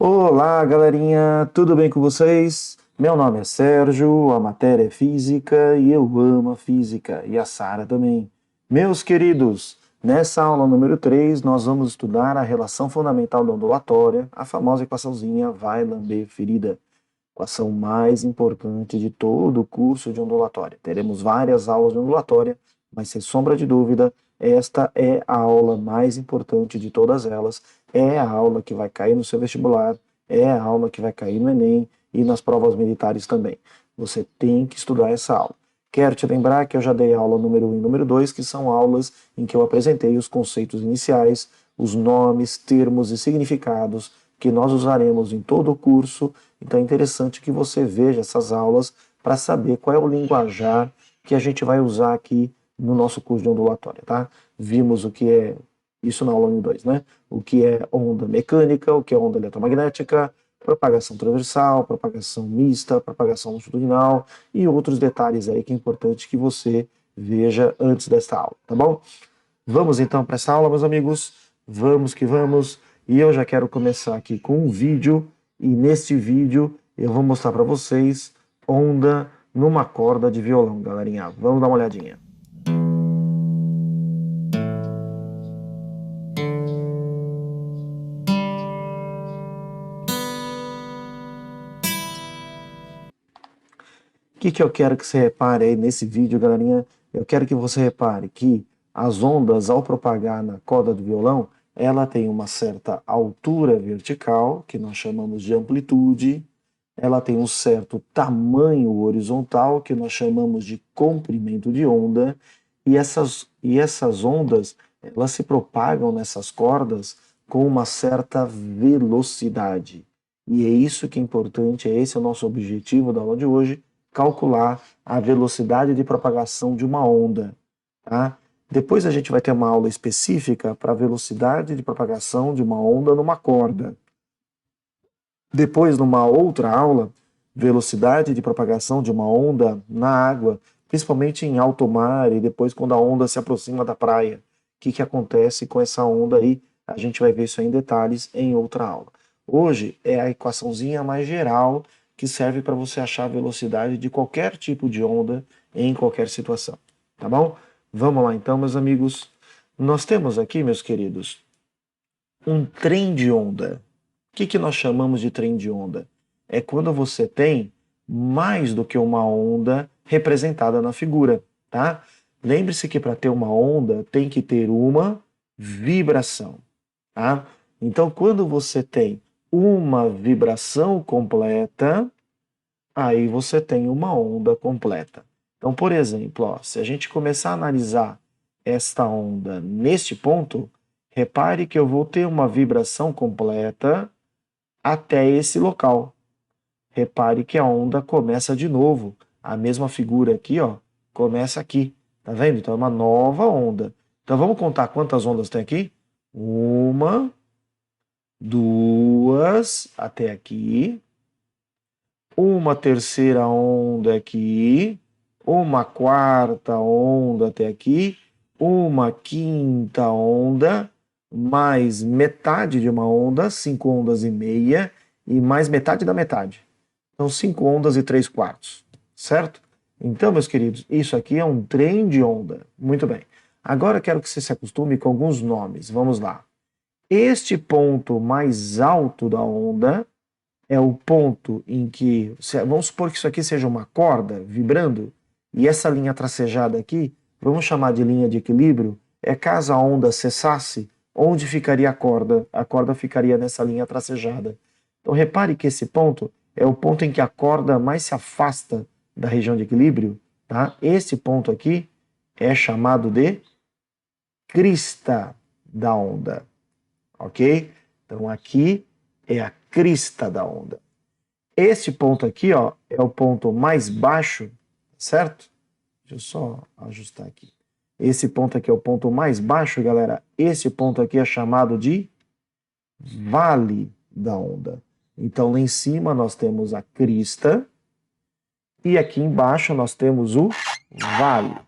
Olá, galerinha, tudo bem com vocês? Meu nome é Sérgio, a matéria é física e eu amo a física, e a Sara também. Meus queridos, nessa aula número 3 nós vamos estudar a relação fundamental da ondulatória, a famosa equaçãozinha vai lamber ferida, equação mais importante de todo o curso de ondulatória. Teremos várias aulas de ondulatória, mas sem sombra de dúvida, esta é a aula mais importante de todas elas, é a aula que vai cair no seu vestibular, é a aula que vai cair no Enem e nas provas militares também. Você tem que estudar essa aula. Quero te lembrar que eu já dei aula número 1 e número 2, que são aulas em que eu apresentei os conceitos iniciais, os nomes, termos e significados que nós usaremos em todo o curso. Então é interessante que você veja essas aulas para saber qual é o linguajar que a gente vai usar aqui no nosso curso de ondulatória, tá? Vimos o que é isso na aula 1 e 2, né? O que é onda mecânica, o que é onda eletromagnética, propagação transversal, propagação mista, propagação longitudinal e outros detalhes aí que é importante que você veja antes desta aula, tá bom? Vamos então para essa aula, meus amigos. Vamos que vamos. E eu já quero começar aqui com um vídeo. E neste vídeo eu vou mostrar para vocês onda numa corda de violão, galerinha. Vamos dar uma olhadinha. O que eu quero que você repare aí nesse vídeo, galerinha? Eu quero que você repare que as ondas, ao propagar na corda do violão, ela tem uma certa altura vertical, que nós chamamos de amplitude, ela tem um certo tamanho horizontal, que nós chamamos de comprimento de onda, e essas ondas, elas se propagam nessas cordas com uma certa velocidade. E é isso que é importante, esse é o nosso objetivo da aula de hoje, calcular a velocidade de propagação de uma onda. Tá? Depois a gente vai ter uma aula específica para a velocidade de propagação de uma onda numa corda. Depois, numa outra aula, velocidade de propagação de uma onda na água, principalmente em alto mar e depois quando a onda se aproxima da praia. O que acontece com essa onda aí? A gente vai ver isso aí em detalhes em outra aula. Hoje é a equaçãozinha mais geral que serve para você achar a velocidade de qualquer tipo de onda em qualquer situação. Tá bom? Vamos lá então, meus amigos. Nós temos aqui, meus queridos, um trem de onda. O que nós chamamos de trem de onda? É quando você tem mais do que uma onda representada na figura, tá? Lembre-se que para ter uma onda tem que ter uma vibração, tá? Então, quando você tem uma vibração completa, aí você tem uma onda completa. Então, por exemplo, ó, se a gente começar a analisar esta onda neste ponto, repare que eu vou ter uma vibração completa até esse local. Repare que a onda começa de novo. A mesma figura aqui, ó, começa aqui. Tá vendo? Então é uma nova onda. Então vamos contar quantas ondas tem aqui? Uma, duas, até aqui. Uma terceira onda aqui. Uma quarta onda até aqui. Uma quinta onda. Mais metade de uma onda, 5 ondas e meia. E mais metade da metade. Então, 5 ondas e 3 quartos, certo? Então, meus queridos, isso aqui é um trem de onda. Muito bem. Agora quero que você se acostume com alguns nomes. Vamos lá. Este ponto mais alto da onda é o ponto em que, vamos supor que isso aqui seja uma corda vibrando, e essa linha tracejada aqui, vamos chamar de linha de equilíbrio, é caso a onda cessasse, onde ficaria a corda? A corda ficaria nessa linha tracejada. Então repare que esse ponto é o ponto em que a corda mais se afasta da região de equilíbrio, tá? Esse ponto aqui é chamado de crista da onda, ok? Então aqui é a crista da onda. Esse ponto aqui, ó, é o ponto mais baixo, certo? Deixa eu só ajustar aqui. Esse ponto aqui é o ponto mais baixo, galera. Esse ponto aqui é chamado de vale da onda. Então, lá em cima nós temos a crista e aqui embaixo nós temos o vale. Deixa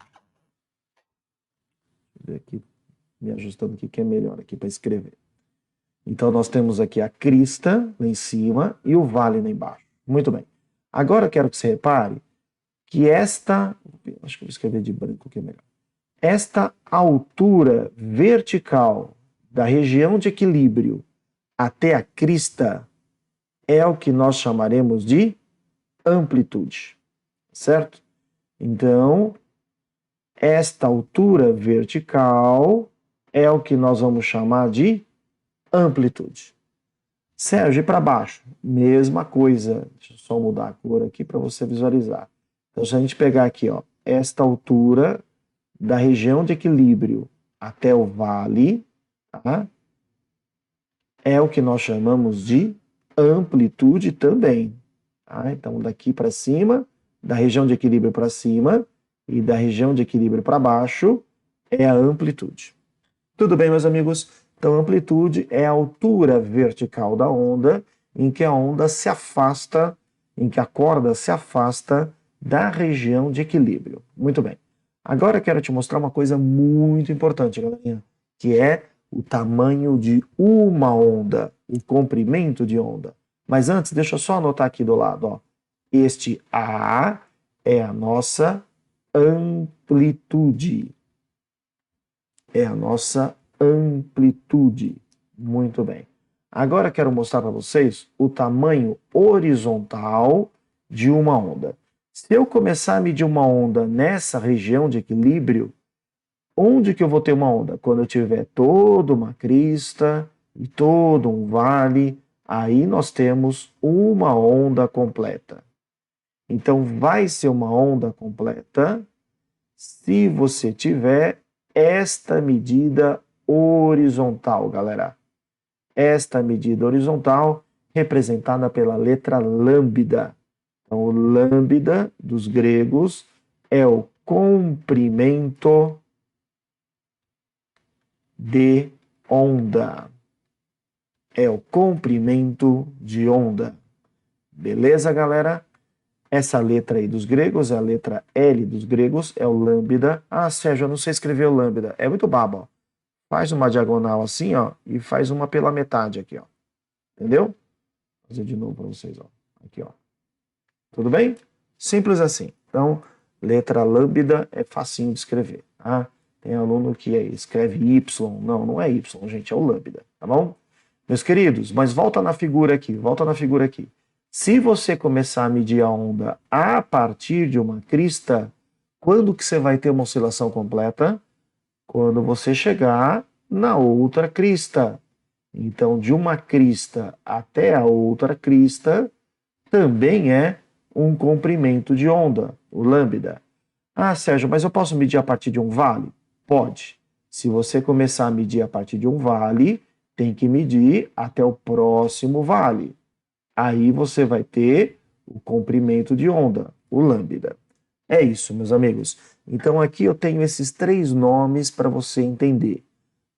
eu ver aqui, me ajustando aqui que é melhor aqui para escrever. Então, nós temos aqui a crista lá em cima e o vale lá embaixo. Muito bem. Agora, eu quero que você repare que esta... Acho que eu vou escrever de branco que é melhor. Esta altura vertical da região de equilíbrio até a crista é o que nós chamaremos de amplitude, certo? Então, esta altura vertical é o que nós vamos chamar de amplitude. Sérgio, e para baixo? Mesma coisa. Deixa eu só mudar a cor aqui para você visualizar. Então, se a gente pegar aqui, ó, esta altura da região de equilíbrio até o vale, tá? É o que nós chamamos de amplitude também. Tá? Então, daqui para cima, da região de equilíbrio para cima e da região de equilíbrio para baixo, é a amplitude. Tudo bem, meus amigos? Então, amplitude é a altura vertical da onda em que a onda se afasta, em que a corda se afasta da região de equilíbrio. Muito bem. Agora eu quero te mostrar uma coisa muito importante, galerinha, que é o tamanho de uma onda, o comprimento de onda. Mas antes, deixa eu só anotar aqui do lado, ó. Este A é a nossa amplitude. É a nossa amplitude. Muito bem. Agora quero mostrar para vocês o tamanho horizontal de uma onda. Se eu começar a medir uma onda nessa região de equilíbrio, onde que eu vou ter uma onda? Quando eu tiver toda uma crista e todo um vale, aí nós temos uma onda completa. Então vai ser uma onda completa se você tiver esta medida horizontal, galera. Esta medida horizontal representada pela letra lambda. Então, o lambda dos gregos é o comprimento de onda. É o comprimento de onda. Beleza, galera? Essa letra aí dos gregos é a letra L dos gregos, é o lambda. Ah, Sérgio, eu não sei escrever o lambda. É muito babo, ó. Faz uma diagonal assim, ó, e faz uma pela metade aqui, ó. Entendeu? Vou fazer de novo para vocês, ó. Aqui, ó. Tudo bem? Simples assim. Então, letra lambda é facinho de escrever, tá? Tem aluno que escreve Y. Não, não é Y, gente, é o lambda, tá bom? Meus queridos, mas volta na figura aqui, volta na figura aqui. Se você começar a medir a onda a partir de uma crista, quando que você vai ter uma oscilação completa? Quando você chegar na outra crista. Então, de uma crista até a outra crista, também é um comprimento de onda, o lambda. Ah, Sérgio, mas eu posso medir a partir de um vale? Pode. Se você começar a medir a partir de um vale, tem que medir até o próximo vale. Aí você vai ter o comprimento de onda, o lambda. É isso, meus amigos. Então aqui eu tenho esses 3 nomes para você entender.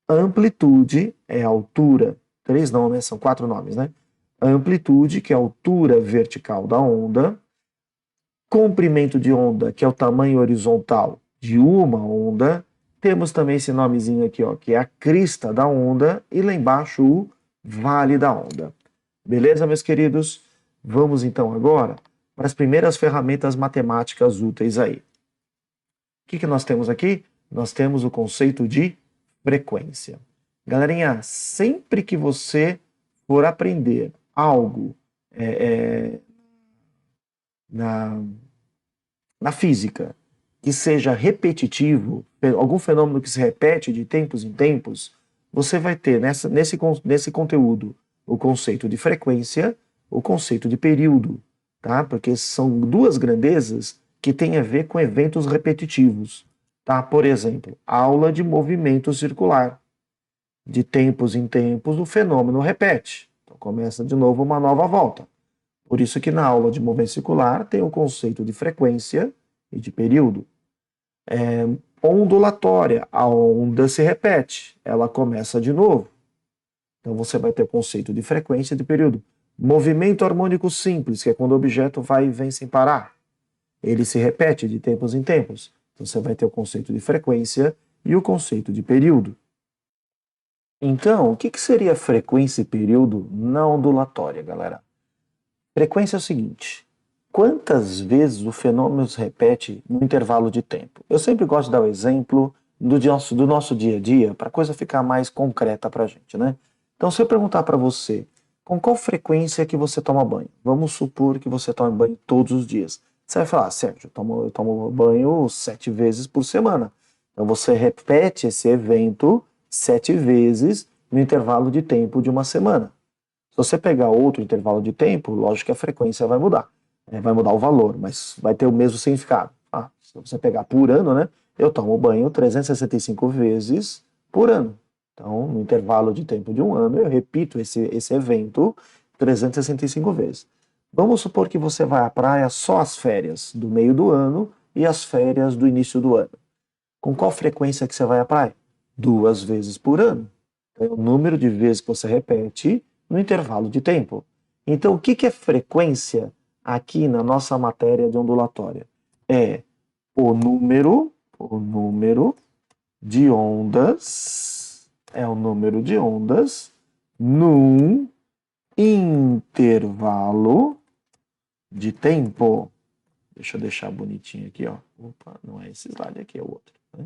Amplitude é a altura, 3 nomes, são 4 nomes, né? Amplitude, que é a altura vertical da onda. Comprimento de onda, que é o tamanho horizontal de uma onda. Temos também esse nomezinho aqui, ó, que é a crista da onda, e lá embaixo o vale da onda. Beleza, meus queridos? Vamos então agora para as primeiras ferramentas matemáticas úteis aí. O que nós temos aqui? Nós temos o conceito de frequência. Galerinha, sempre que você for aprender algo na física que seja repetitivo, algum fenômeno que se repete de tempos em tempos, você vai ter nesse conteúdo o conceito de frequência, o conceito de período, tá? Porque são 2 grandezas que têm a ver com eventos repetitivos, tá? Por exemplo, aula de movimento circular. De tempos em tempos o fenômeno repete. Então começa de novo uma nova volta. Por isso que na aula de movimento circular tem o conceito de frequência e de período. Ondulatória, a onda se repete, ela começa de novo. Então você vai ter o conceito de frequência e de período. Movimento harmônico simples, que é quando o objeto vai e vem sem parar. Ele se repete de tempos em tempos. Então você vai ter o conceito de frequência e o conceito de período. Então, o que seria frequência e período na ondulatória, galera? Frequência é o seguinte: quantas vezes o fenômeno se repete no intervalo de tempo? Eu sempre gosto de dar o exemplo do nosso dia a dia, para a coisa ficar mais concreta para a gente, né? Então, se eu perguntar para você, com qual frequência que você toma banho? Vamos supor que você toma banho todos os dias. Você vai falar, Sérgio, eu tomo banho 7 vezes por semana. Então, você repete esse evento 7 vezes no intervalo de tempo de uma semana. Se você pegar outro intervalo de tempo, lógico que a frequência vai mudar. Vai mudar o valor, mas vai ter o mesmo significado. Se você pegar por ano, né? Eu tomo banho 365 vezes por ano. Então, no intervalo de tempo de um ano, eu repito esse evento 365 vezes. Vamos supor que você vai à praia só as férias do meio do ano e as férias do início do ano. Com qual frequência que você vai à praia? 2 vezes por ano. É o número de vezes que você repete no intervalo de tempo. Então, o que é frequência aqui na nossa matéria de ondulatória? É o número de ondas, num intervalo de tempo. Deixa eu deixar bonitinho aqui, ó. Opa, não é esse slide aqui, é o outro. Né?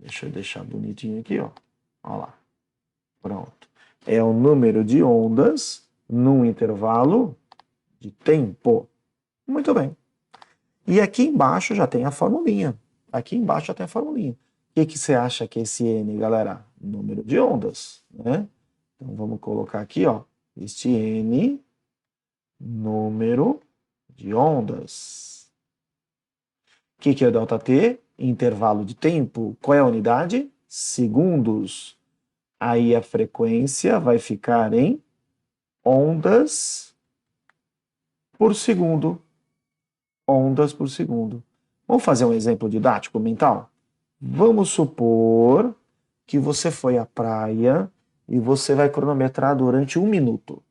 Deixa eu deixar bonitinho aqui, ó. Olha lá. Pronto. É o número de ondas num intervalo de tempo. Muito bem. E aqui embaixo já tem a formulinha. O que você acha que é esse N, galera? Número de ondas, né? Então vamos colocar aqui, ó. Este N, número de ondas. O que é ΔT? Intervalo de tempo. Qual é a unidade? Segundos. Aí a frequência vai ficar em ondas por segundo. Ondas por segundo. Vamos fazer um exemplo didático mental? Vamos supor que você foi à praia e você vai cronometrar durante 1 minuto,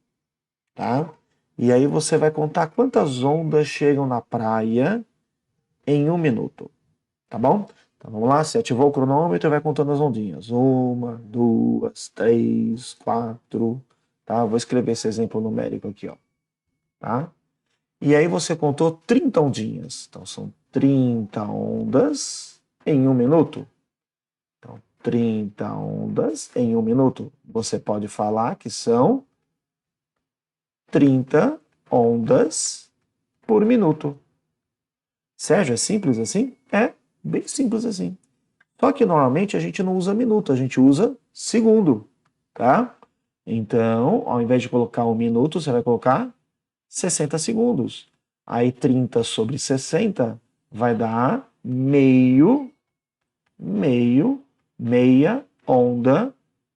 tá? E aí você vai contar quantas ondas chegam na praia em 1 minuto, tá bom? Então vamos lá, você ativou o cronômetro e vai contando as ondinhas. 1, 2, 3, 4, tá? Vou escrever esse exemplo numérico aqui, ó, tá? E aí você contou 30 ondinhas. Então são 30 ondas em 1 minuto. Então, 30 ondas em 1 minuto. Você pode falar que são 30 ondas por minuto. Sérgio, é simples assim? É, bem simples assim. Só que normalmente a gente não usa minuto, a gente usa segundo, tá? Então, ao invés de colocar 1 minuto, você vai colocar 60 segundos. Aí 30 sobre 60 vai dar meia onda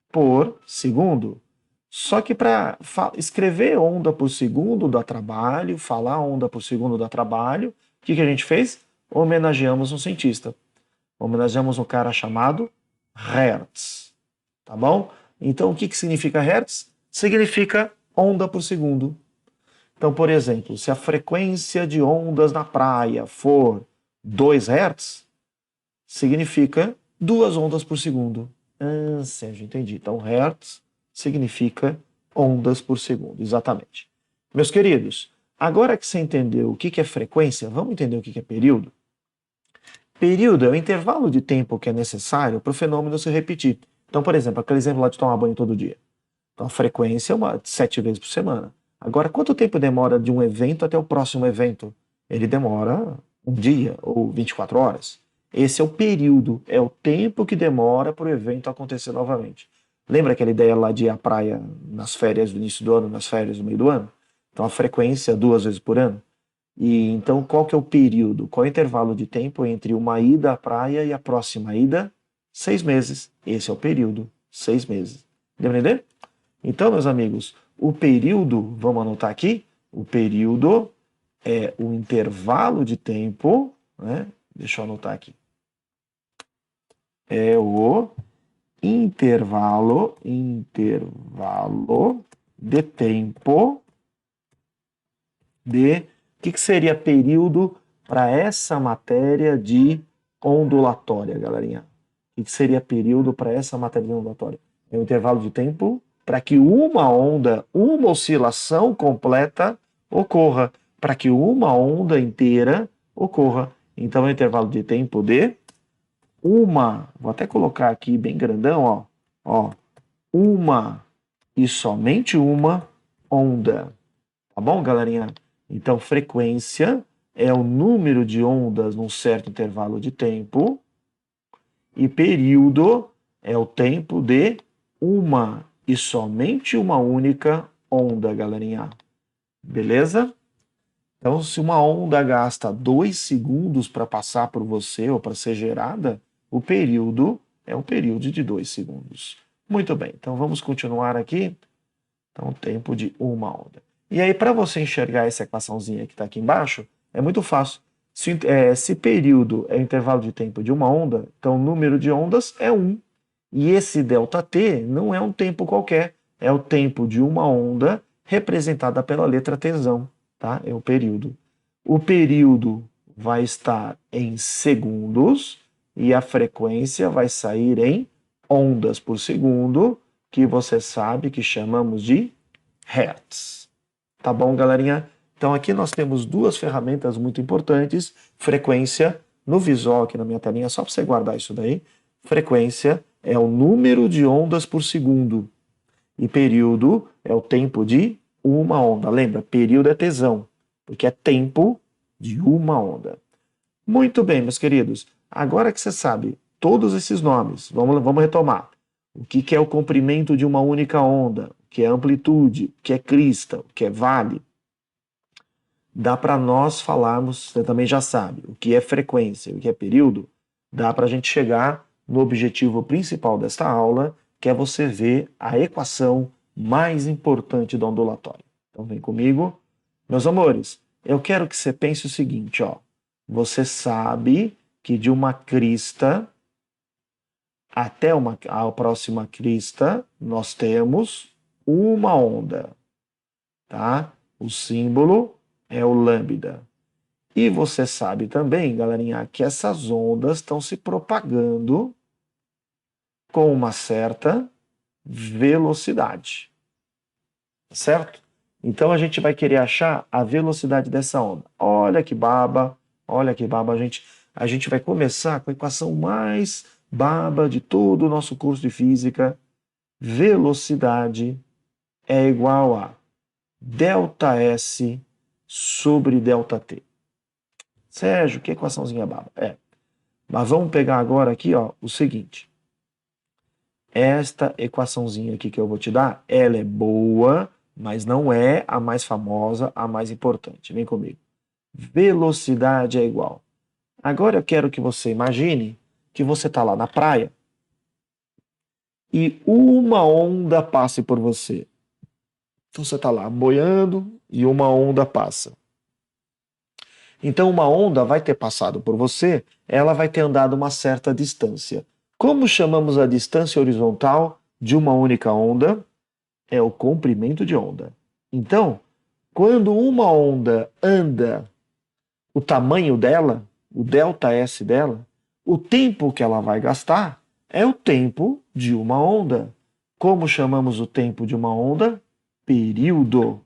por segundo. Só que para escrever onda por segundo dá trabalho, falar onda por segundo dá trabalho. O que a gente fez? Homenageamos um cientista. Homenageamos um cara chamado Hertz. Tá bom? Então, o que significa Hertz? Significa onda por segundo. Então, por exemplo, se a frequência de ondas na praia for 2 Hz, significa 2 ondas por segundo. Sérgio, entendi. Então, Hertz significa ondas por segundo, exatamente. Meus queridos, agora que você entendeu o que é frequência, vamos entender o que é período? Período é o intervalo de tempo que é necessário para o fenômeno se repetir. Então, por exemplo, aquele exemplo lá de tomar banho todo dia. Então, a frequência é 7 vezes por semana. Agora, quanto tempo demora de um evento até o próximo evento? Ele demora um dia ou 24 horas. Esse é o período, é o tempo que demora para o evento acontecer novamente. Lembra aquela ideia lá de ir à praia nas férias do início do ano, nas férias do meio do ano? Então, a frequência é 2 vezes por ano. E então, qual que é o período? Qual é o intervalo de tempo entre uma ida à praia e a próxima ida? 6 meses. Esse é o período, 6 meses. Deu para entender? Então, meus amigos, o período, vamos anotar aqui, o período é o intervalo de tempo, né? Deixa eu anotar aqui. É o intervalo de tempo de... O que seria período para essa matéria de ondulatória, galerinha? O que seria período para essa matéria de ondulatória? É o intervalo de tempo para que uma onda, uma oscilação completa ocorra, para que uma onda inteira ocorra. Então, é o intervalo de tempo de vou até colocar aqui bem grandão, ó, uma e somente uma onda. Tá bom, galerinha? Então, frequência é o número de ondas num certo intervalo de tempo e período é o tempo de uma e somente uma única onda, galerinha. Beleza? Então, se uma onda gasta 2 segundos para passar por você ou para ser gerada, o período é um período de 2 segundos. Muito bem, então vamos continuar aqui. Então, tempo de uma onda. E aí, para você enxergar essa equaçãozinha que está aqui embaixo, é muito fácil. Se período é o intervalo de tempo de uma onda, então o número de ondas é 1. E esse ΔT não é um tempo qualquer, é o tempo de uma onda representada pela letra Tzão, tá? É o período. O período vai estar em segundos e a frequência vai sair em ondas por segundo, que você sabe que chamamos de Hertz. Tá bom, galerinha? Então aqui nós temos duas ferramentas muito importantes, frequência, no visual aqui na minha telinha, só para você guardar isso daí. Frequência é o número de ondas por segundo e período é o tempo de uma onda. Lembra, período é Tzão, porque é tempo de uma onda. Muito bem, meus queridos. Agora que você sabe todos esses nomes, vamos retomar. O que é o comprimento de uma única onda? O que é amplitude? O que é crista? O que é vale? Dá para nós falarmos, você também já sabe, o que é frequência, o que é período. Dá para a gente chegar no objetivo principal desta aula, que é você ver a equação mais importante do ondulatório. Então vem comigo. Meus amores, eu quero que você pense o seguinte, ó. Você sabe que de uma crista até a próxima crista, nós temos uma onda, tá? O símbolo é o lambda. E você sabe também, galerinha, que essas ondas estão se propagando com uma certa velocidade, certo? Então a gente vai querer achar a velocidade dessa onda. Olha que baba, a gente vai começar com a equação mais baba de todo o nosso curso de física. Velocidade é igual a ΔS sobre ΔT. Sérgio, que equaçãozinha baba? Mas vamos pegar agora aqui, ó, o seguinte. Esta equaçãozinha aqui que eu vou te dar, ela é boa, mas não é a mais famosa, a mais importante. Vem comigo. Velocidade é igual. Agora eu quero que você imagine que você está lá na praia e uma onda passe por você. Então você está lá boiando e uma onda passa. Então uma onda vai ter passado por você, ela vai ter andado uma certa distância. Como chamamos a distância horizontal de uma única onda? É o comprimento de onda. Então, quando uma onda anda o tamanho dela, o ΔS dela, o tempo que ela vai gastar é o tempo de uma onda. Como chamamos o tempo de uma onda? Período.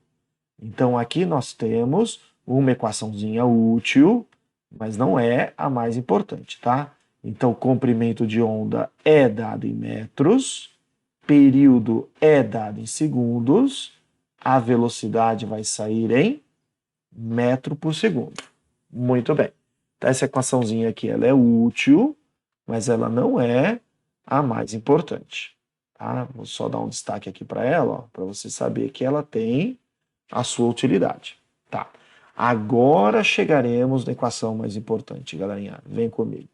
Então aqui nós temos uma equaçãozinha útil, mas não é a mais importante, tá? Então o comprimento de onda é dado em metros, período é dado em segundos, a velocidade vai sair em metro por segundo. Muito bem. Então, essa equaçãozinha aqui ela é útil, mas ela não é a mais importante. Tá? Vou só dar um destaque aqui para ela, para você saber que ela tem a sua utilidade. Tá. Agora chegaremos na equação mais importante, galerinha. Vem comigo.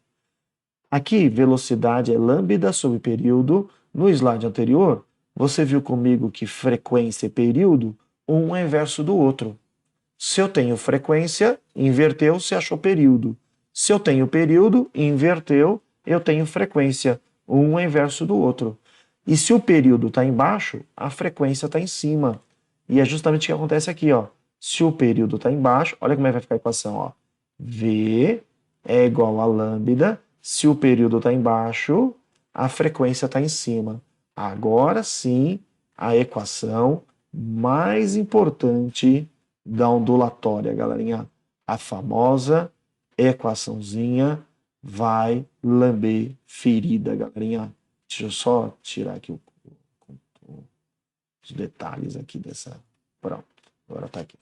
Aqui, velocidade é lambda sobre período. No slide anterior, você viu comigo que frequência e período, um é inverso do outro. Se eu tenho frequência, inverteu, você achou período. Se eu tenho período, inverteu, eu tenho frequência. Um é inverso do outro. E se o período está embaixo, a frequência está em cima. E é justamente o que acontece aqui, ó. Se o período está embaixo, olha como é que vai ficar a equação, ó. V é igual a lambda. Se o período está embaixo, a frequência está em cima. Agora sim, a equação mais importante da ondulatória, galerinha. A famosa equaçãozinha vai lamber ferida, galerinha. Deixa eu só tirar aqui os detalhes aqui dessa. Pronto, agora tá aqui.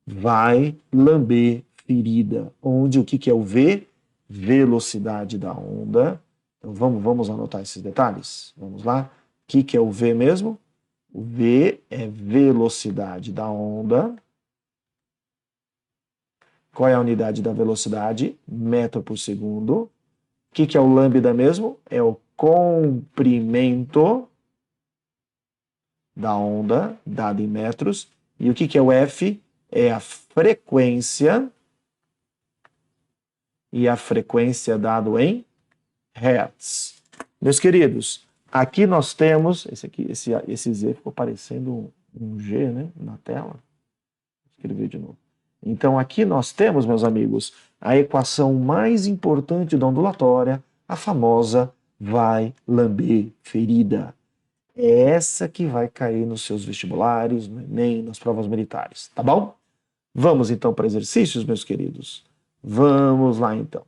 Vai lamber ferida, onde o que é o V? Velocidade da onda. Então vamos anotar esses detalhes? Vamos lá. O que é o V mesmo? O V é velocidade da onda. Qual é a unidade da velocidade? Metro por segundo. O que é o lambda mesmo? É o comprimento da onda, dado em metros. E o que é o F? É a frequência. E a frequência dado em hertz. Meus queridos, aqui nós temos, esse Z ficou parecendo um G, né, na tela. Vou escrever de novo. Então aqui nós temos, meus amigos, a equação mais importante da ondulatória, a famosa vai lamber ferida. É essa que vai cair nos seus vestibulares, no Enem, nas provas militares, tá bom? Vamos então para exercícios, meus queridos? Vamos lá então.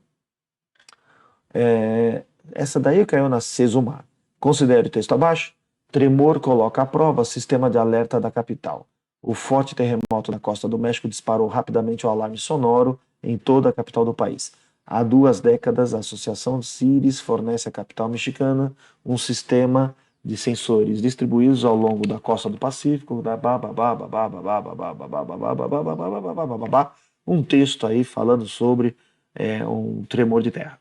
Essa daí caiu na Sesumar. Considere o texto abaixo. Tremor coloca à prova sistema de alerta da capital. O forte terremoto na costa do México disparou rapidamente o alarme sonoro em toda a capital do país. Há 2 décadas, a Associação CIRES fornece à capital mexicana um sistema de sensores distribuídos ao longo da costa do Pacífico. Um texto aí falando sobre um tremor de terra.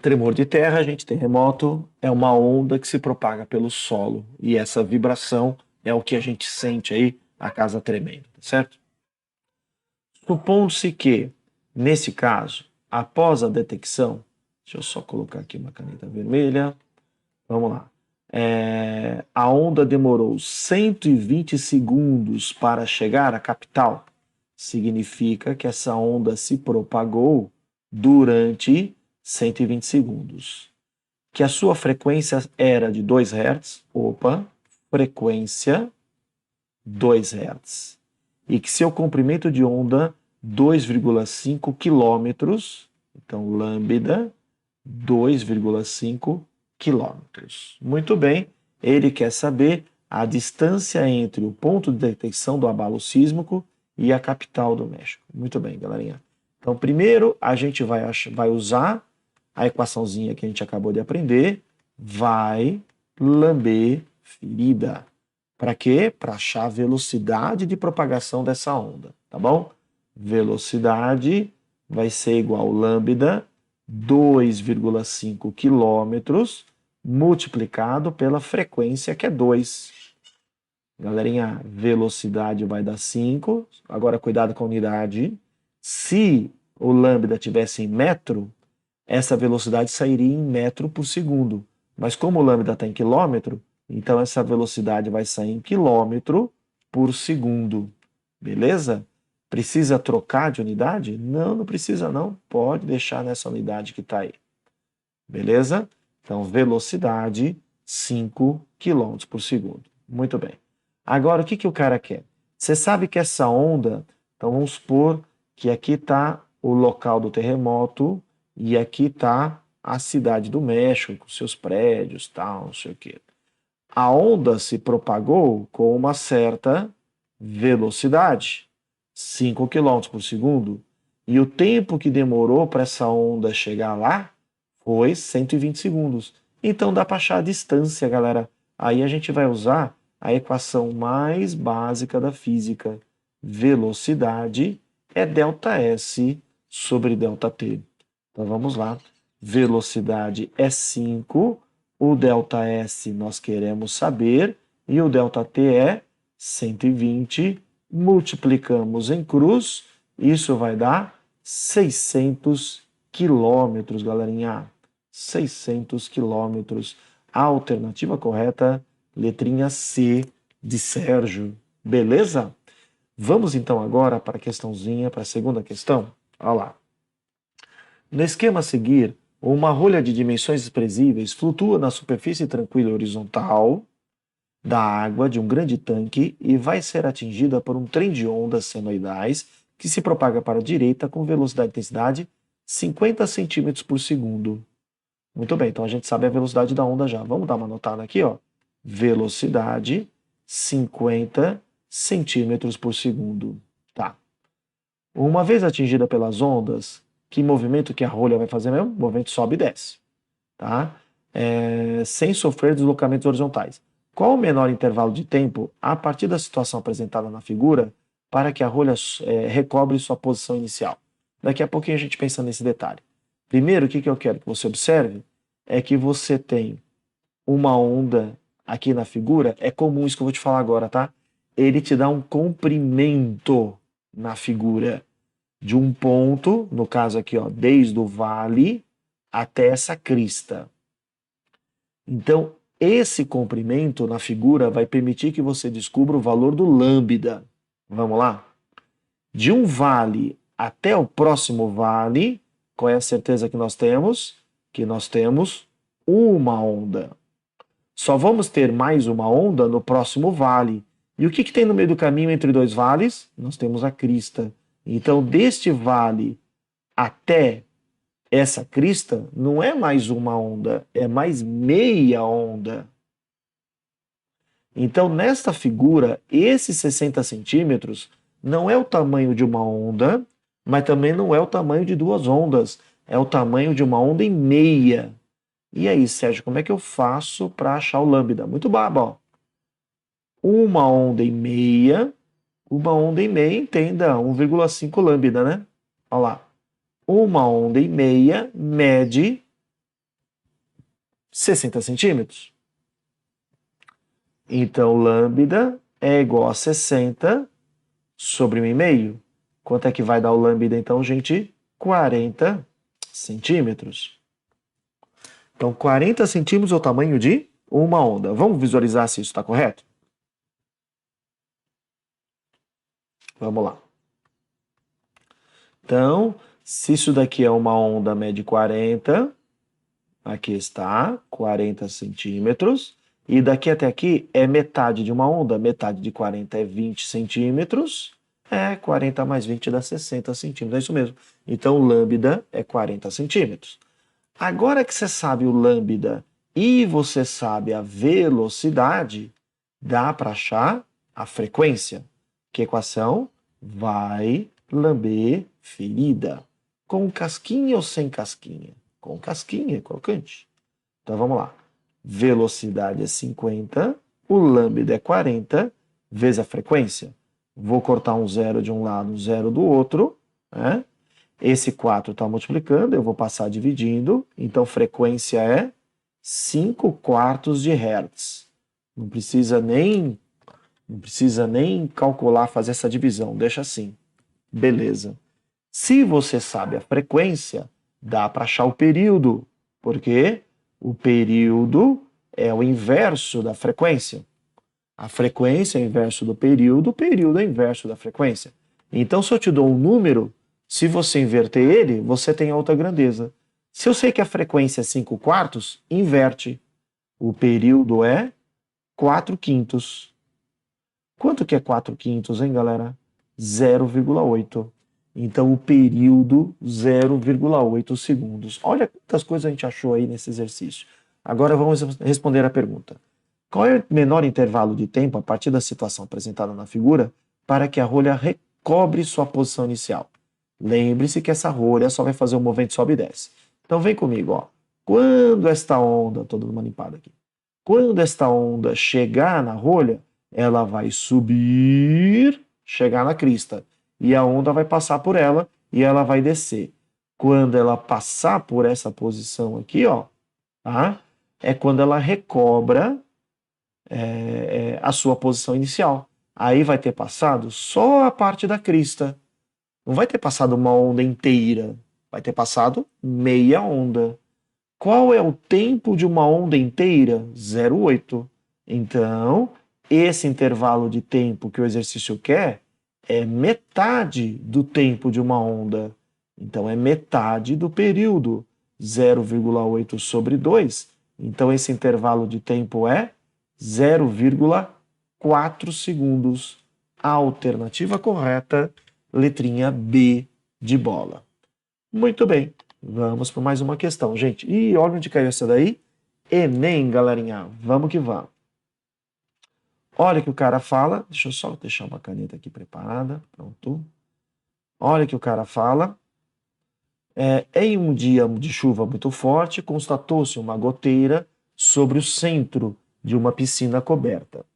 Tremor de terra, gente, terremoto, é uma onda que se propaga pelo solo. E essa vibração é o que a gente sente aí, a casa tremendo, tá certo? Supondo-se que, nesse caso, após a detecção, deixa eu só colocar aqui uma caneta vermelha, vamos lá. A onda demorou 120 segundos para chegar à capital. Significa que essa onda se propagou durante 120 segundos. Que a sua frequência era de 2 Hz. Opa, frequência 2 Hz. E que seu comprimento de onda 2,5 quilômetros. Então, lambda 2,5 quilômetros. Muito bem, ele quer saber a distância entre o ponto de detecção do abalo sísmico e a capital do México. Muito bem, galerinha. Então, primeiro, a gente vai usar a equaçãozinha que a gente acabou de aprender, vai lamber ferida. Para quê? Para achar a velocidade de propagação dessa onda, tá bom? Velocidade vai ser igual a lambda 2,5 quilômetros multiplicado pela frequência, que é 2. Galerinha, velocidade vai dar 5. Agora, cuidado com a unidade. Se o lambda tivesse em metro, essa velocidade sairia em metro por segundo. Mas como o lambda está em quilômetro, então essa velocidade vai sair em quilômetro por segundo. Beleza? Precisa trocar de unidade? Não, não precisa não. Pode deixar nessa unidade que está aí. Beleza? Então, velocidade, 5 km por segundo. Muito bem. Agora, o que o cara quer? Você sabe que essa onda, então vamos supor que aqui está o local do terremoto, e aqui está a cidade do México, com seus prédios, tal, não sei o quê. A onda se propagou com uma certa velocidade, 5 km por segundo, e o tempo que demorou para essa onda chegar lá foi 120 segundos. Então dá para achar a distância, galera. Aí a gente vai usar a equação mais básica da física. Velocidade é ΔS sobre ΔT. Então vamos lá. Velocidade é 5, o ΔS nós queremos saber, e o ΔT é 120, multiplicamos em cruz, isso vai dar 600 quilômetros, galerinha. 600 quilômetros. A alternativa correta, letrinha C de Sérgio. Beleza? Vamos então agora para a questãozinha, para a segunda questão. Olha lá. No esquema a seguir, Uma rolha de dimensões desprezíveis flutua na superfície tranquila horizontal da água de um grande tanque e vai ser atingida por um trem de ondas senoidais que se propaga para a direita com velocidade e intensidade 50 centímetros por segundo. Muito bem, então a gente sabe a velocidade da onda já. Vamos dar uma notada aqui, ó. Velocidade 50 centímetros por segundo. Tá. Uma vez atingida pelas ondas, que movimento que a rolha vai fazer mesmo? O movimento sobe e desce. Tá? Sem sofrer deslocamentos horizontais. Qual o menor intervalo de tempo a partir da situação apresentada na figura para que a rolha recobre sua posição inicial? Daqui a pouquinho a gente pensa nesse detalhe. Primeiro, o que eu quero que você observe é que você tem uma onda aqui na figura, é comum isso que eu vou te falar agora, tá? Ele te dá um comprimento na figura de um ponto, no caso aqui, ó, desde o vale até essa crista. Então, esse comprimento na figura vai permitir que você descubra o valor do lambda. Vamos lá? De um vale até o próximo vale, qual é a certeza que nós temos? Que nós temos uma onda. Só vamos ter mais uma onda no próximo vale. E o que tem no meio do caminho entre dois vales? Nós temos a crista. Então, deste vale até essa crista, não é mais uma onda, é mais meia onda. Então, nesta figura, esses 60 centímetros não é o tamanho de uma onda, mas também não é o tamanho de duas ondas. É o tamanho de uma onda em meia. E aí, Sérgio, como é que eu faço para achar o lambda? Muito baba, ó. Uma onda em meia, entenda, 1,5 lambda, né? Olha lá. Uma onda em meia mede 60 centímetros. Então, lambda é igual a 60 sobre 1,5. Quanto é que vai dar o lambda, então, gente? 40 centímetros. Então, 40 centímetros é o tamanho de uma onda. Vamos visualizar se isso está correto? Vamos lá. Então, se isso daqui é uma onda mede 40, aqui está, 40 centímetros. E daqui até aqui é metade de uma onda. Metade de 40 é 20 centímetros. 40 mais 20 dá 60 centímetros. É isso mesmo. Então, o lambda é 40 centímetros. Agora que você sabe o lambda e você sabe a velocidade, dá para achar a frequência. Que equação? Vai lamber ferida. Com casquinha ou sem casquinha? Com casquinha, crocante. Então vamos lá. Velocidade é 50, o lambda é 40, vezes a frequência. Vou cortar um zero de um lado, um zero do outro, né? Esse 4 está multiplicando, eu vou passar dividindo, então frequência é 5 quartos de hertz. Não precisa nem calcular, fazer essa divisão, deixa assim. Beleza. Se você sabe a frequência, dá para achar o período, porque o período é o inverso da frequência. A frequência é o inverso do período, o período é o inverso da frequência. Então, se eu te dou um número, se você inverter ele, você tem outra grandeza. Se eu sei que a frequência é 5 quartos, inverte. O período é 4 quintos. Quanto que é 4 quintos, hein, galera? 0,8. Então, o período, 0,8 segundos. Olha quantas coisas a gente achou aí nesse exercício. Agora vamos responder a pergunta. Qual é o menor intervalo de tempo a partir da situação apresentada na figura para que a rolha recobre sua posição inicial? Lembre-se que essa rolha só vai fazer o movimento sobe e desce. Então vem comigo, ó. Quando esta onda, estou dando uma limpada aqui. Quando esta onda chegar na rolha, ela vai subir, chegar na crista. E a onda vai passar por ela e ela vai descer. Quando ela passar por essa posição aqui, ó, tá? É quando ela recobra a sua posição inicial. Aí vai ter passado só a parte da crista. Não vai ter passado uma onda inteira. Vai ter passado meia onda. Qual é o tempo de uma onda inteira? 0,8. Então, esse intervalo de tempo que o exercício quer é metade do tempo de uma onda. Então, é metade do período. 0,8 sobre 2. Então, esse intervalo de tempo é 0,4 segundos. A alternativa correta, letrinha B de bola. Muito bem, vamos para mais uma questão, gente. E olha onde caiu essa daí. Enem, galerinha. Vamos que vamos. Olha que o cara fala. Deixa eu só deixar uma caneta aqui preparada. Pronto. Olha que o cara fala. Em um dia de chuva muito forte, constatou-se uma goteira sobre o centro de uma piscina coberta,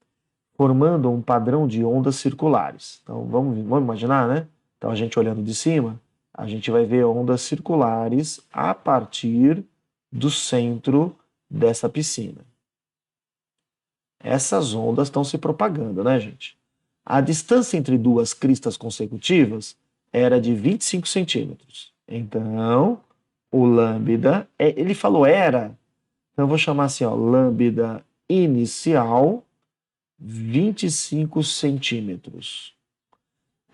formando um padrão de ondas circulares. Então, vamos imaginar, né? Então, a gente olhando de cima, a gente vai ver ondas circulares a partir do centro dessa piscina. Essas ondas estão se propagando, né, gente? A distância entre duas cristas consecutivas era de 25 centímetros. Então, o lambda, ele falou era, então eu vou chamar assim, ó, lambda inicial, 25 centímetros.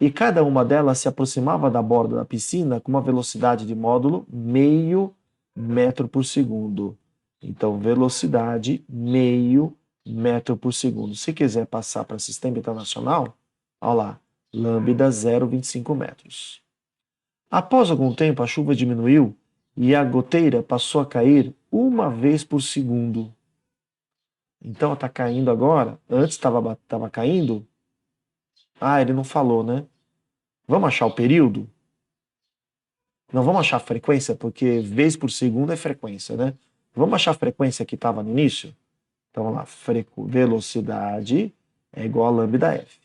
E cada uma delas se aproximava da borda da piscina com uma velocidade de módulo meio metro por segundo. Então, velocidade meio metro por segundo. Se quiser passar para sistema internacional, olha lá, lambda 0,25 metros. Após algum tempo, a chuva diminuiu e a goteira passou a cair uma vez por segundo. Então, está caindo agora. Antes estava caindo. Ah, ele não falou, né? Vamos achar o período? Não vamos achar a frequência, porque vez por segundo é frequência, né? Vamos achar a frequência que estava no início? Então, vamos lá. Velocidade é igual a lambda F.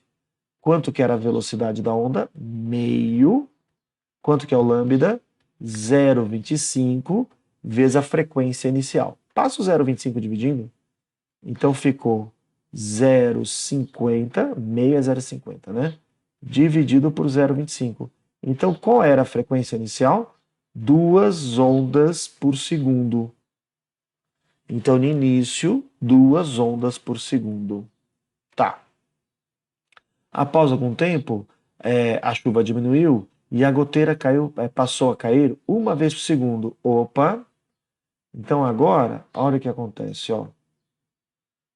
Quanto que era a velocidade da onda? Meio. Quanto que é o lambda? 0,25 vezes a frequência inicial. Passa o 0,25 dividindo. Então, ficou 0,50, meio é 0,50, né? Dividido por 0,25. Então, qual era a frequência inicial? 2 ondas por segundo. Então, no início, 2 ondas por segundo. Tá. Após algum tempo, a chuva diminuiu e a goteira passou a cair uma vez por segundo. Opa! Então, agora, olha o que acontece, ó.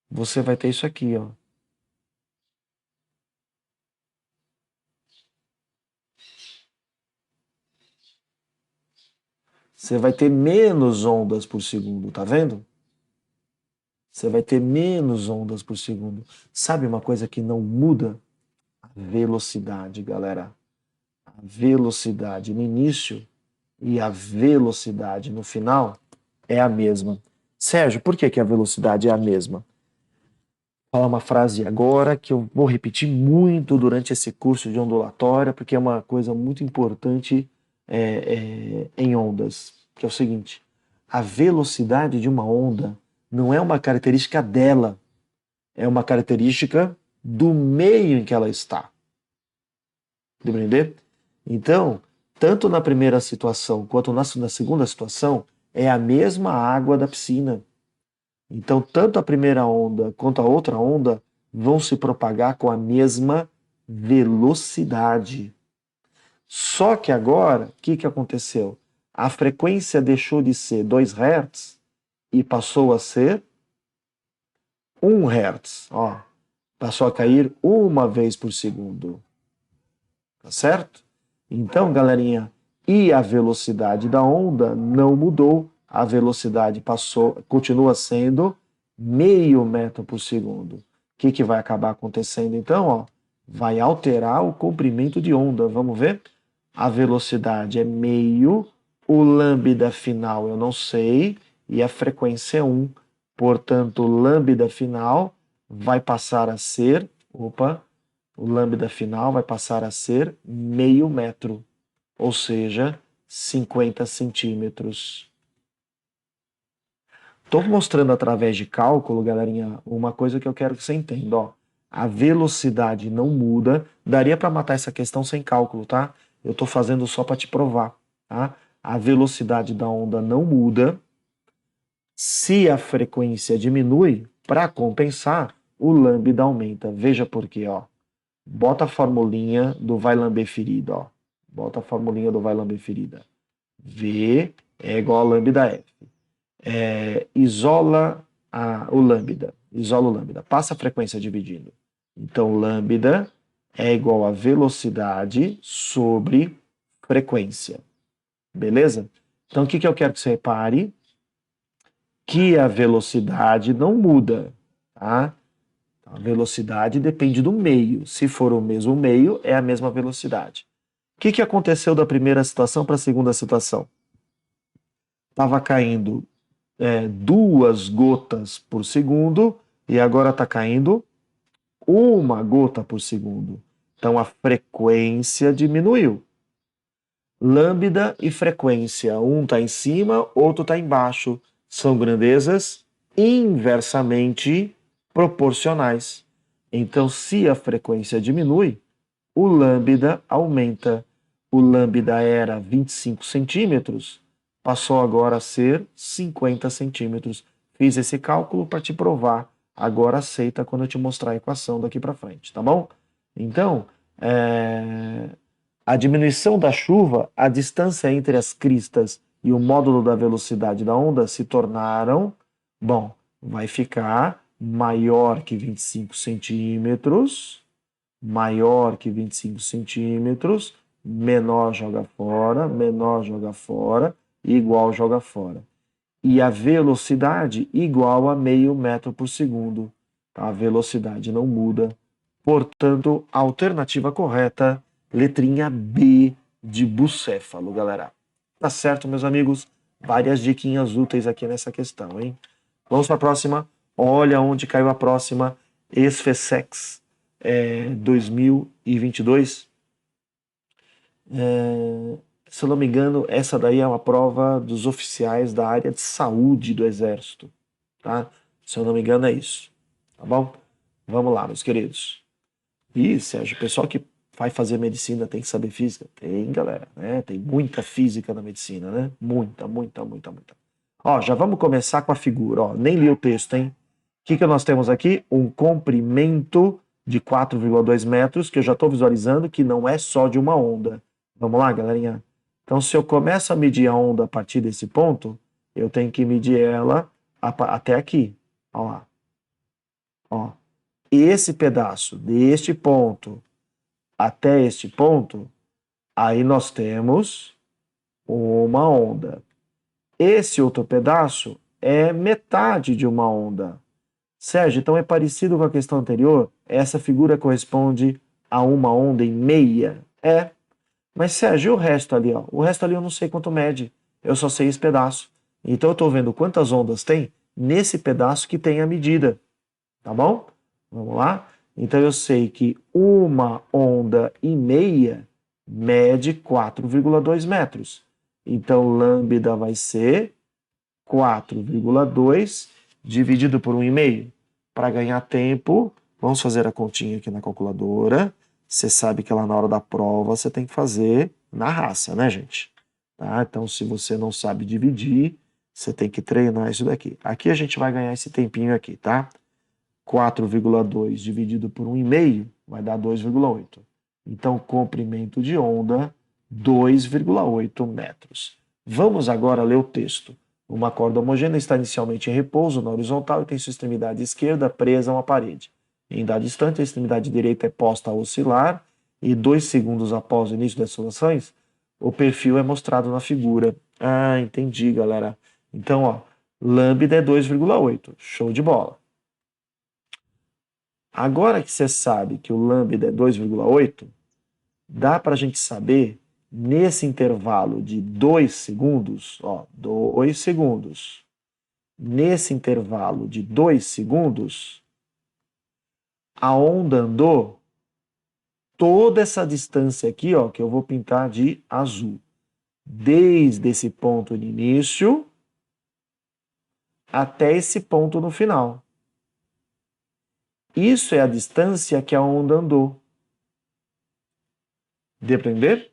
Você vai ter isso aqui, ó. Você vai ter menos ondas por segundo, tá vendo? Você vai ter menos ondas por segundo. Sabe uma coisa que não muda? A velocidade, galera. A velocidade no início e a velocidade no final é a mesma. Sérgio, por que a velocidade é a mesma? Vou falar uma frase agora que eu vou repetir muito durante esse curso de ondulatória, porque é uma coisa muito importante em ondas, que é o seguinte: a velocidade de uma onda não é uma característica dela, é uma característica do meio em que ela está. Compreender? Então, tanto na primeira situação quanto na segunda situação, é a mesma água da piscina. Então, tanto a primeira onda quanto a outra onda vão se propagar com a mesma velocidade. Só que agora, o que aconteceu? A frequência deixou de ser 2 Hz e passou a ser 1 Hz. Ó, passou a cair uma vez por segundo. Tá certo? Então, galerinha, e a velocidade da onda não mudou. A velocidade continua sendo meio metro por segundo. O que vai acabar acontecendo então? Ó, vai alterar o comprimento de onda. Vamos ver? A velocidade é meio, o lambda final eu não sei, e a frequência é 1. Portanto, o lambda final vai passar a ser, o lambda final vai passar a ser meio metro, ou seja, 50 centímetros. Estou mostrando através de cálculo, galerinha, uma coisa que eu quero que você entenda. Ó. A velocidade não muda. Daria para matar essa questão sem cálculo, tá? Eu estou fazendo só para te provar. Tá? A velocidade da onda não muda. Se a frequência diminui, para compensar, o lambda aumenta. Veja por quê, ó. Bota a formulinha do vai lamber ferida, ó. Bota a formulinha do vai lamber ferida. V é igual a lambda F. Isola o lambda. Isola o lambda. Passa a frequência dividindo. Então, lambda é igual a velocidade sobre frequência. Beleza? Então, o que eu quero que você repare? Que a velocidade não muda, tá? A velocidade depende do meio. Se for o mesmo meio, é a mesma velocidade. O que aconteceu da primeira situação para a segunda situação? Estava caindo 2 gotas por segundo e agora está caindo 1 gota por segundo. Então a frequência diminuiu. Lambda e frequência, um está em cima, outro está embaixo. São grandezas inversamente proporcionais. Então, se a frequência diminui, o lambda aumenta. O lambda era 25 centímetros, passou agora a ser 50 centímetros. Fiz esse cálculo para te provar. Agora aceita quando eu te mostrar a equação daqui para frente, tá bom? Então, a diminuição da chuva, a distância entre as cristas e o módulo da velocidade da onda se tornaram, vai ficar maior que 25 centímetros, maior que 25 centímetros, menor joga fora, igual joga fora. E a velocidade igual a meio metro por segundo. A velocidade não muda. Portanto, a alternativa correta, letrinha B de bucéfalo, galera. Tá certo, meus amigos? Várias diquinhas úteis aqui nessa questão, hein? Vamos para a próxima. Olha onde caiu a próxima. ESFESEX 2022. Se eu não me engano, essa daí é uma prova dos oficiais da área de saúde do Exército, tá? Se eu não me engano é isso, tá bom? Vamos lá, meus queridos. E, Sérgio, o pessoal que vai fazer medicina tem que saber física? Tem, galera, né? Tem muita física na medicina, né? Muita. Ó, já vamos começar com a figura, ó. Nem li o texto, hein? O que nós temos aqui? Um comprimento de 4,2 metros, que eu já estou visualizando que não é só de uma onda. Vamos lá, galerinha? Então, se eu começo a medir a onda a partir desse ponto, eu tenho que medir ela até aqui. Ó lá. Ó. Esse pedaço, deste ponto até este ponto, aí nós temos uma onda. Esse outro pedaço é metade de uma onda. Sérgio, então é parecido com a questão anterior? Essa figura corresponde a uma onda em meia? É. Mas, Sérgio, e o resto ali? Ó? O resto ali eu não sei quanto mede. Eu só sei esse pedaço. Então eu estou vendo quantas ondas tem nesse pedaço que tem a medida. Tá bom? Vamos lá? Então eu sei que uma onda e meia mede 4,2 metros. Então lambda vai ser 4,2 dividido por 1,5. Para ganhar tempo, vamos fazer a continha aqui na calculadora. Você sabe que lá na hora da prova você tem que fazer na raça, né, gente? Tá? Então, se você não sabe dividir, você tem que treinar isso daqui. Aqui a gente vai ganhar esse tempinho aqui, tá? 4,2 dividido por 1,5 vai dar 2,8. Então, comprimento de onda, 2,8 metros. Vamos agora ler o texto. Uma corda homogênea está inicialmente em repouso na horizontal e tem sua extremidade esquerda presa a uma parede. Em dado instante, a extremidade direita é posta a oscilar e 2 segundos após o início das oscilações, o perfil é mostrado na figura. Ah, entendi, galera. Então, ó, lambda é 2,8. Show de bola. Agora que você sabe que o lambda é 2,8, dá para a gente saber, nesse intervalo de 2 segundos, ó, 2 segundos, nesse intervalo de 2 segundos, a onda andou toda essa distância aqui, ó, que eu vou pintar de azul, desde esse ponto de início até esse ponto no final. Isso é a distância que a onda andou. Deu para entender?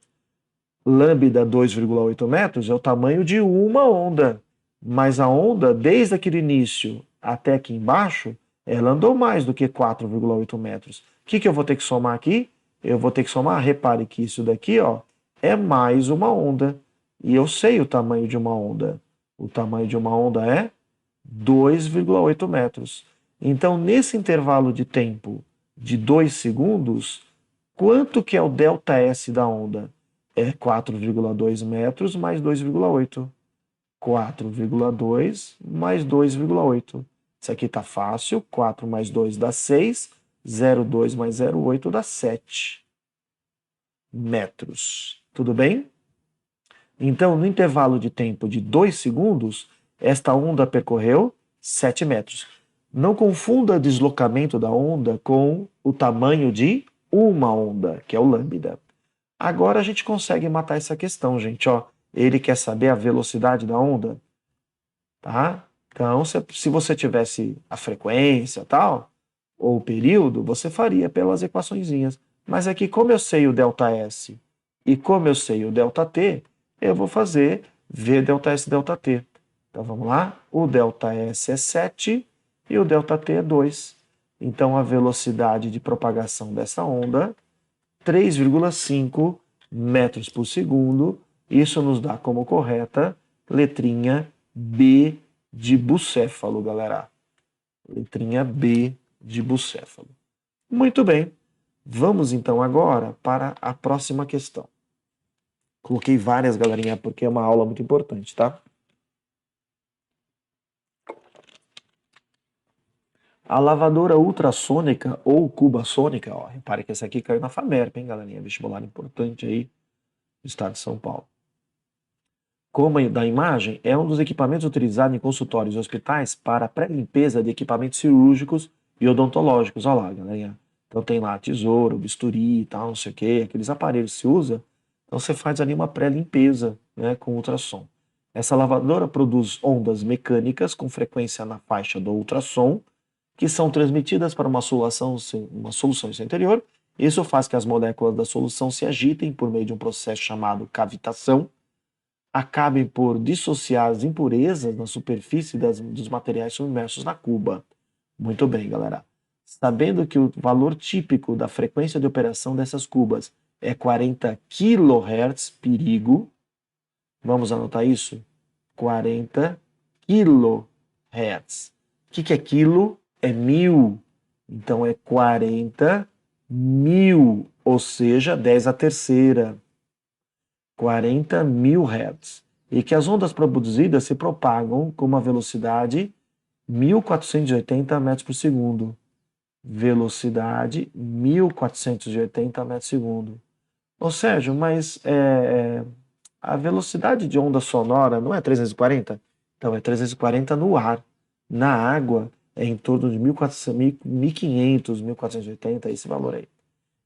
Lambda 2,8 metros é o tamanho de uma onda, mas a onda, desde aquele início até aqui embaixo, ela andou mais do que 4,8 metros. O que eu vou ter que somar aqui? Eu vou ter que somar, repare que isso daqui, ó, é mais uma onda. E eu sei o tamanho de uma onda. O tamanho de uma onda é 2,8 metros. Então, nesse intervalo de tempo de 2 segundos, quanto que é o ΔS da onda? É 4,2 metros mais 2,8. 4,2 mais 2,8. Isso aqui está fácil. 4 mais 2 dá 6. 0,2 mais 0,8 dá 7 metros. Tudo bem? Então, no intervalo de tempo de 2 segundos, esta onda percorreu 7 metros. Não confunda o deslocamento da onda com o tamanho de uma onda, que é o lambda. Agora a gente consegue matar essa questão, gente. Ó, ele quer saber a velocidade da onda, tá? Então, se você tivesse a frequência tal, ou o período, você faria pelas equaçõezinhas. Mas aqui, como eu sei o ΔS e como eu sei o ΔT, eu vou fazer V ΔS ΔT. Então vamos lá? O ΔS é 7 e o ΔT é 2. Então a velocidade de propagação dessa onda, 3,5 metros por segundo. Isso nos dá como correta letrinha B de bucéfalo, galera. Letrinha B de bucéfalo. Muito bem. Vamos então agora para a próxima questão. Coloquei várias, galerinha, porque é uma aula muito importante, tá? A lavadora ultrassônica ou cubassônica, ó, repare que essa aqui caiu na FAMERP, hein, galerinha? Vestibular importante aí do estado de São Paulo. Como da imagem, é um dos equipamentos utilizados em consultórios e hospitais para pré-limpeza de equipamentos cirúrgicos e odontológicos. Olha lá, galerinha. Então tem lá tesouro, bisturi e tal, não sei o que, aqueles aparelhos que se usa. Então você faz ali uma pré-limpeza, né, com ultrassom. Essa lavadora produz ondas mecânicas com frequência na faixa do ultrassom, que são transmitidas para uma solução em seu interior. Isso faz que as moléculas da solução se agitem por meio de um processo chamado cavitação, acabem por dissociar as impurezas na superfície dos materiais submersos na cuba. Muito bem, galera. Sabendo que o valor típico da frequência de operação dessas cubas é 40 kHz, perigo. Vamos anotar isso? 40 kHz. O que é quilo? É 1000. Então é 40 mil, ou seja, 10 a terceira. 40.000 Hz. E que as ondas produzidas se propagam com uma velocidade 1.480 metros por segundo. Velocidade 1.480 metros por segundo. Ô Sérgio, mas a velocidade de onda sonora não é 340? Então é 340 no ar. Na água é em torno de 1.500, 1.480, esse valor aí.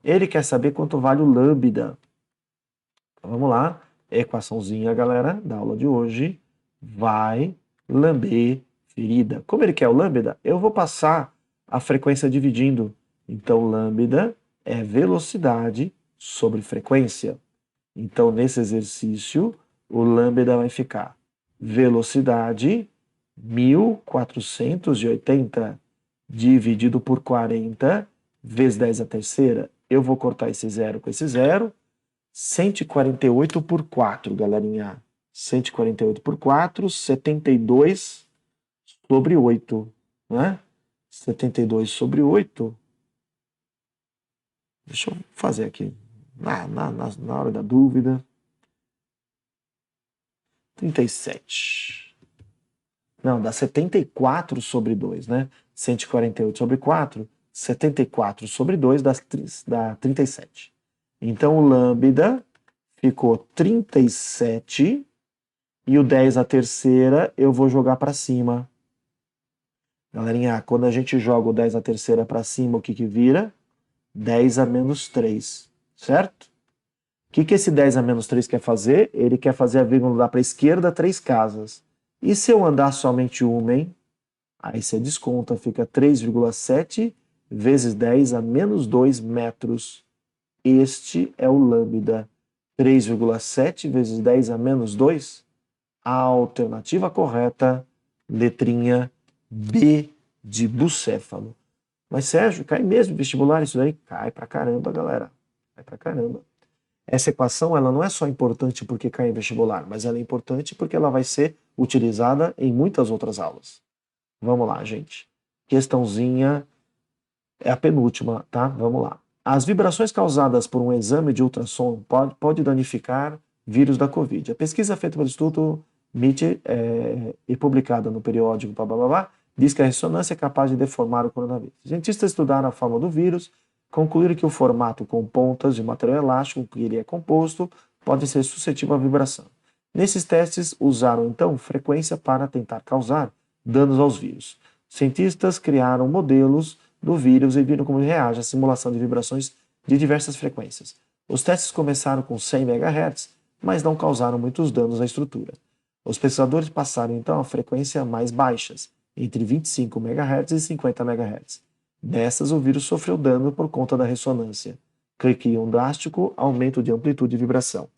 Ele quer saber quanto vale o lambda. Então vamos lá, equaçãozinha, galera, da aula de hoje. Vai lamber ferida. Como ele quer o lambda, eu vou passar a frequência dividindo. Então, lambda é velocidade sobre frequência. Então, nesse exercício, o lambda vai ficar velocidade 1.480 dividido por 40 vezes 10 a terceira. Eu vou cortar esse zero com esse zero. 148 por 4, galerinha. 148 por 4, 72 sobre 8, né? 72 sobre 8. Deixa eu fazer aqui, na hora da dúvida. 37. Não, dá 74 sobre 2, né? 148 sobre 4, 74 sobre 2 dá 37. Então, o lambda ficou 37 e o 10 a terceira eu vou jogar para cima. Galerinha, quando a gente joga o 10 a terceira para cima, o que vira? 10 a menos 3, certo? O que esse 10 a menos 3 quer fazer? Ele quer fazer a vírgula lá para a esquerda 3 casas. E se eu andar somente uma, hein? Aí você desconta, fica 3,7 vezes 10 a menos 2 metros. Este é o lambda. 3,7 vezes 10 a menos 2. A alternativa correta, letrinha B de bucéfalo. Mas Sérgio, cai mesmo vestibular isso daí? Cai pra caramba, galera. Cai pra caramba. Essa equação ela não é só importante porque cai em vestibular, mas ela é importante porque ela vai ser utilizada em muitas outras aulas. Vamos lá, gente. Questãozinha é a penúltima, tá? Vamos lá. As vibrações causadas por um exame de ultrassom pode danificar vírus da Covid. A pesquisa feita pelo Instituto MIT e publicada no periódico blá, blá, blá, blá, diz que a ressonância é capaz de deformar o coronavírus. Cientistas estudaram a forma do vírus, concluíram que o formato com pontas de material elástico que ele é composto pode ser suscetível à vibração. Nesses testes, usaram então frequência para tentar causar danos aos vírus. Cientistas criaram modelos do vírus e viram como ele reage à simulação de vibrações de diversas frequências. Os testes começaram com 100 MHz, mas não causaram muitos danos à estrutura. Os pesquisadores passaram então a frequências mais baixas, entre 25 MHz e 50 MHz. Nessas, o vírus sofreu dano por conta da ressonância, que cria um drástico aumento de amplitude de vibração.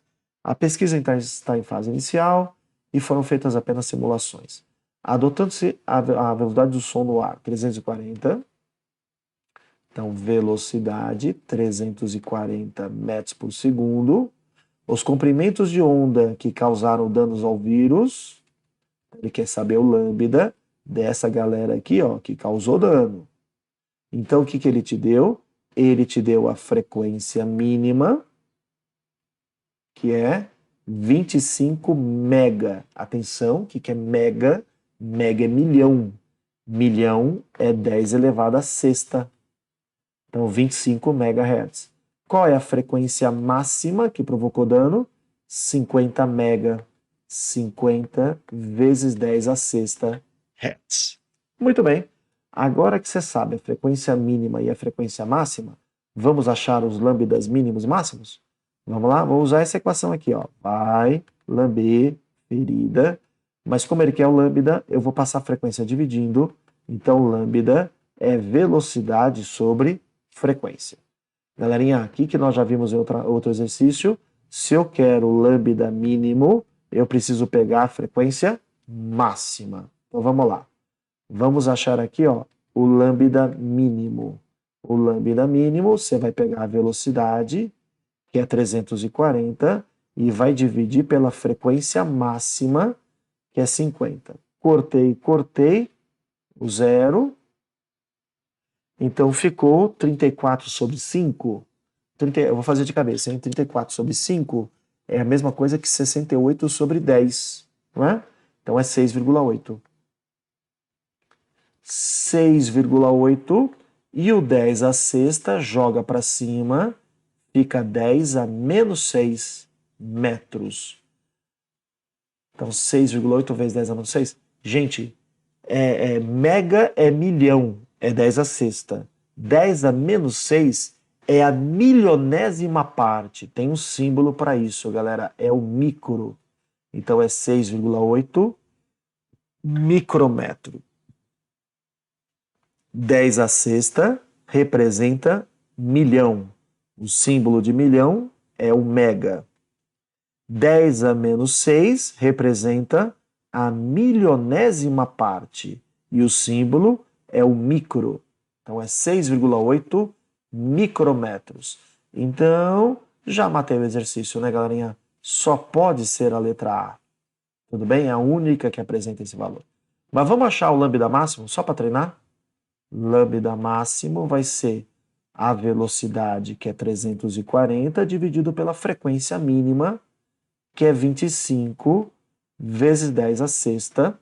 A pesquisa está em fase inicial e foram feitas apenas simulações. Adotando-se a velocidade do som no ar, 340, então velocidade 340 metros por segundo, os comprimentos de onda que causaram danos ao vírus, ele quer saber o lambda dessa galera aqui, ó, que causou dano. Então, o que ele te deu? Ele te deu a frequência mínima, que é 25 mega. Atenção, o que é mega? Mega é milhão. Milhão é 10 elevado a sexta. Então, 25 MHz. Qual é a frequência máxima que provocou dano? 50 mega. 50 vezes 10 a sexta Hz. Muito bem. Agora que você sabe a frequência mínima e a frequência máxima, vamos achar os lambdas mínimos e máximos? Vamos lá? Vou usar essa equação aqui, ó. Vai lamber ferida. Mas como ele quer o lambda, eu vou passar a frequência dividindo. Então, lambda é velocidade sobre frequência. Galerinha, aqui que nós já vimos em outro exercício, se eu quero o lambda mínimo, eu preciso pegar a frequência máxima. Então, vamos lá. Vamos achar aqui, ó, o lambda mínimo. O lambda mínimo, você vai pegar a velocidade, que é 340, e vai dividir pela frequência máxima, que é 50. Cortei o zero. Então ficou 34 sobre 5. Eu vou fazer de cabeça, hein? 34 sobre 5 é a mesma coisa que 68 sobre 10, não é? Então é 6,8. 6,8 e o 10 a sexta joga para cima, fica 10 a menos 6 metros. Então 6,8 vezes 10 a menos 6. Gente, mega é milhão, é 10 a sexta. 10 a menos 6 é a milionésima parte. Tem um símbolo para isso, galera. É o micro. Então é 6,8 micrômetro. 10 a sexta representa milhão. O símbolo de milhão é o mega. 10 a menos 6 representa a milionésima parte. E o símbolo é o micro. Então é 6,8 micrômetros. Então, já matei o exercício, né, galerinha? Só pode ser a letra A. Tudo bem? É a única que apresenta esse valor. Mas vamos achar o lambda máximo, só para treinar? Lambda máximo vai ser a velocidade, que é 340, dividido pela frequência mínima, que é 25 vezes 10 a sexta.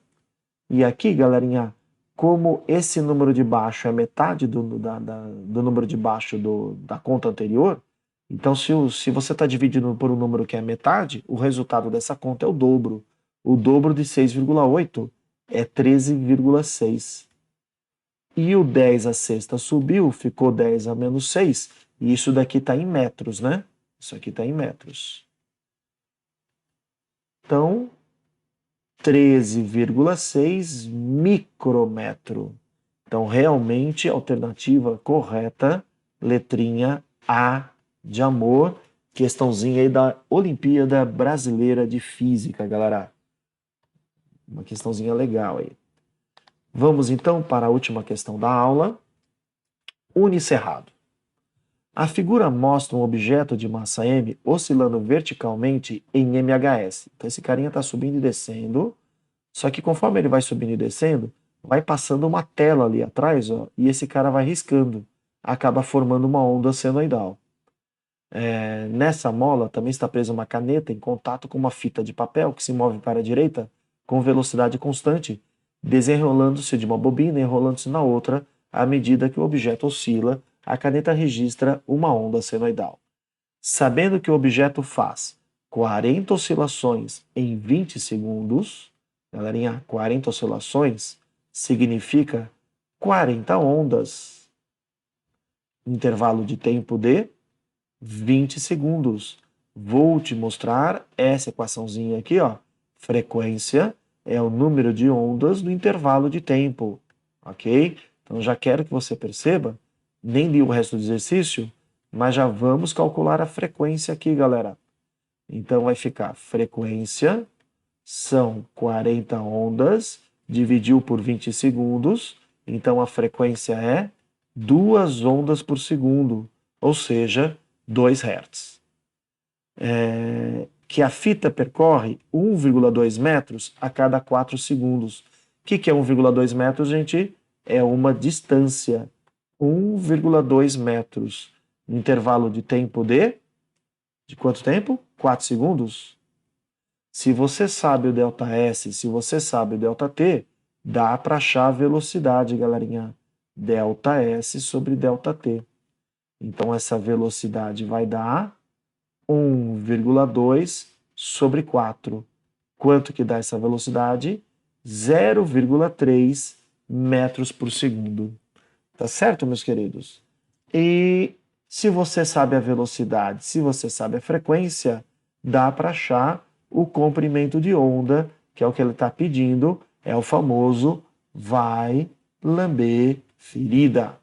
E aqui, galerinha, como esse número de baixo é metade do número de baixo da conta anterior, então se você está dividindo por um número que é metade, o resultado dessa conta é o dobro. O dobro de 6,8 é 13,6. E o 10 a sexta subiu, ficou 10 a menos 6. E isso daqui está em metros, né? Isso aqui está em metros. Então, 13,6 micrômetro. Então, realmente, alternativa correta, letrinha A de amor. Questãozinha aí da Olimpíada Brasileira de Física, galera. Uma questãozinha legal aí. Vamos então para a última questão da aula. Unicerrado. A figura mostra um objeto de massa m oscilando verticalmente em MHS. Então esse carinha está subindo e descendo, só que conforme ele vai subindo e descendo, vai passando uma tela ali atrás, ó, e esse cara vai riscando, acaba formando uma onda senoidal. Nessa mola também está presa uma caneta em contato com uma fita de papel que se move para a direita com velocidade constante, desenrolando-se de uma bobina e enrolando-se na outra à medida que o objeto oscila. A caneta registra uma onda senoidal. Sabendo que o objeto faz 40 oscilações em 20 segundos, galerinha, 40 oscilações significa 40 ondas, intervalo de tempo de 20 segundos. Vou te mostrar essa equaçãozinha aqui, ó. Frequência é o número de ondas no intervalo de tempo, ok? Então já quero que você perceba, nem li o resto do exercício, mas já vamos calcular a frequência aqui, galera. Então vai ficar frequência são 40 ondas, dividiu por 20 segundos, então a frequência é 2 ondas por segundo, ou seja, 2 Hz. Que a fita percorre 1,2 metros a cada 4 segundos. O que é 1,2 metros, gente? É uma distância. 1,2 metros. No intervalo de tempo de quanto tempo? 4 segundos? Se você sabe o ΔS, se você sabe o ΔT, dá para achar a velocidade, galerinha. ΔS sobre ΔT. Então, essa velocidade vai dar 1,2 sobre 4. Quanto que dá essa velocidade? 0,3 metros por segundo. Tá certo, meus queridos? E se você sabe a velocidade, se você sabe a frequência, dá para achar o comprimento de onda, que é o que ele está pedindo, é o famoso vai lamber ferida.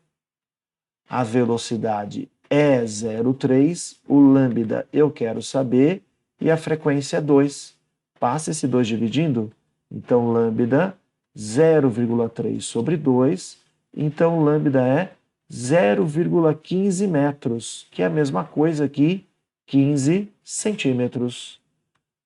A velocidade é 0,3, o lambda eu quero saber, e a frequência é 2. Passa esse 2 dividindo, então lambda 0,3 sobre 2, então lambda é 0,15 metros, que é a mesma coisa que 15 centímetros.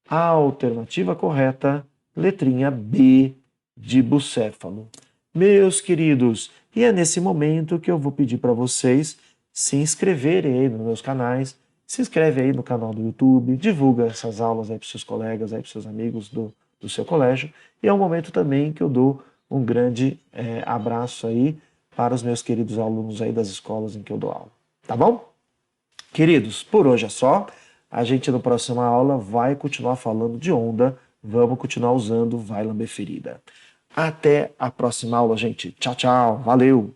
A alternativa correta, letrinha B de bucéfalo. Meus queridos, e é nesse momento que eu vou pedir para vocês se inscreverem aí nos meus canais, se inscreve aí no canal do YouTube, divulga essas aulas aí para os seus colegas, aí para os seus amigos do seu colégio, e é um momento também que eu dou um grande abraço aí para os meus queridos alunos aí das escolas em que eu dou aula, tá bom? Queridos, por hoje é só. A gente, na próxima aula, vai continuar falando de onda. Vamos continuar usando vai lamber ferida. Até a próxima aula, gente. Tchau, tchau. Valeu!